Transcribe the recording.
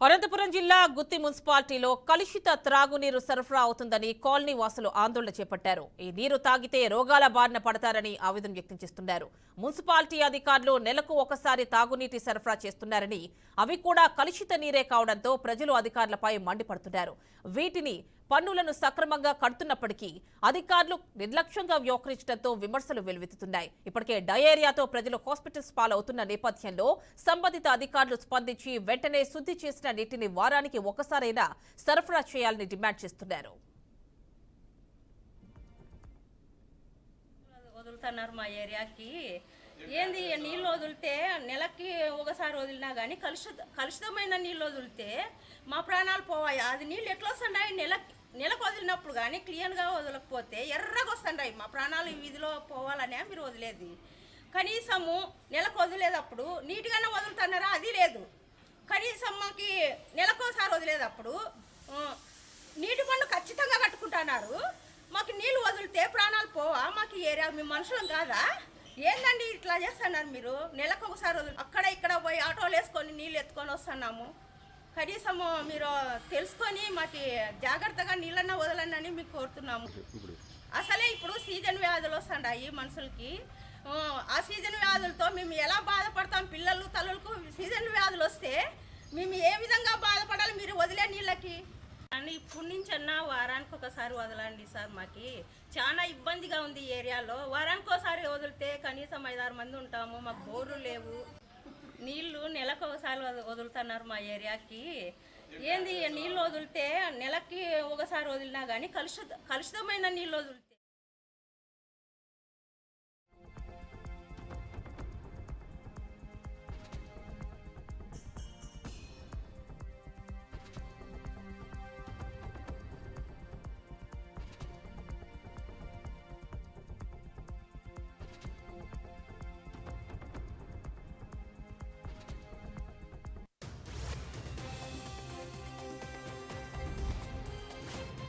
అనంతపురం జిల్లా గుత్తి మున్సిపాలిటీలో కలుషిత త్రాగునీరు సరఫరా అవుతుందని కాలనీ వాసులు ఆందోళన చేపట్టారు. ఈ నీరు తాగితే రోగాల బారిన పడతారని ఆవేదన వ్యక్తం చేస్తున్నారు. మున్సిపాలిటీ అధికారులు నెలకు ఒకసారి తాగునీటి సరఫరా చేస్తున్నారని, అవి కూడా కలుషిత నీరే కావడంతో ప్రజలు అధికారులపై మండిపడుతున్నారు. వీటిని పన్నులను సక్రమంగా కడుతున్నప్పటికీ అధికారులు నిర్లక్ష్యంగా వ్యవహరించడంతో విమర్శలు వెల్లువెత్తుతున్నాయి. ఇప్పటికే డయేరియాతో ప్రజలు హాస్పిటల్స్ పాలవుతున్న నేపథ్యంలో సంబంధిత అధికారులు స్పందించి వెంటనే శుద్ధి చేసిన నీటిని వారానికి ఒకసారైనా సరఫరా చేయాలని డిమాండ్ చేస్తున్నారు. వదులుతున్నారు మా ఏరియాకి. ఏంది నీళ్ళు వదిలితే నెలకి ఒకసారి వదిలినా కానీ కలుషితమైన నీళ్ళు వదిలితే మా ప్రాణాలు పోవాయి. అది నీళ్ళు ఎట్లా వస్తున్నాయి? నెలకు వదిలినప్పుడు కానీ క్లియర్గా వదలకపోతే ఎర్రగా వస్తున్నాయి. మా ప్రాణాలు ఈ వీధిలో పోవాలనే మీరు వదిలేది. కనీసము నెలకు వదిలేటప్పుడు నీట్గానే వదులుతున్నారా? అది లేదు. కనీసం మాకు నెలకోసారి వదిలేటప్పుడు నీటి పన్ను ఖచ్చితంగా కట్టుకుంటున్నారు. మాకు నీళ్ళు వదిలితే ప్రాణాలు పోవా? మాకు ఏరియా మీ మనుషులం కాదా? ఏందండి ఇట్లా చేస్తున్నారు మీరు? నెలకు ఒకసారి అక్కడ ఇక్కడ పోయి ఆటోలు వేసుకొని నీళ్ళు ఎత్తుకొని వస్తున్నాము. కనీసము మీరు తెలుసుకొని మాకు జాగ్రత్తగా నీళ్ళన్నా వదలనని మీకు కోరుతున్నాము. అసలే ఇప్పుడు సీజన్ వ్యాధులు వస్తున్నాయి మనుషులకి. ఆ సీజన్ వ్యాధులతో మేము ఎలా బాధపడతాం? పిల్లలు తల్లులకు సీజన్ వ్యాధులు వస్తే మేము ఏ విధంగా బాధపడాలి మీరు వదిలే నీళ్ళకి? అని ఇప్పటి నుంచి అన్నా వారానికి ఒకసారి వదలండి సార్. మాకు చాలా ఇబ్బందిగా ఉంది ఏరియాలో. వారానికి ఒకసారి వదిలితే కనీసం 5-6 మంది ఉంటాము. మాకు బోర్లు లేవు. నీళ్లు నెలకు ఒకసారి వదులుతున్నారు మా ఏరియాకి. ఏంది నీళ్ళు వదిలితే నెలకి ఒకసారి వదిలినా కానీ కలుషితమైన నీళ్ళు వదిలితే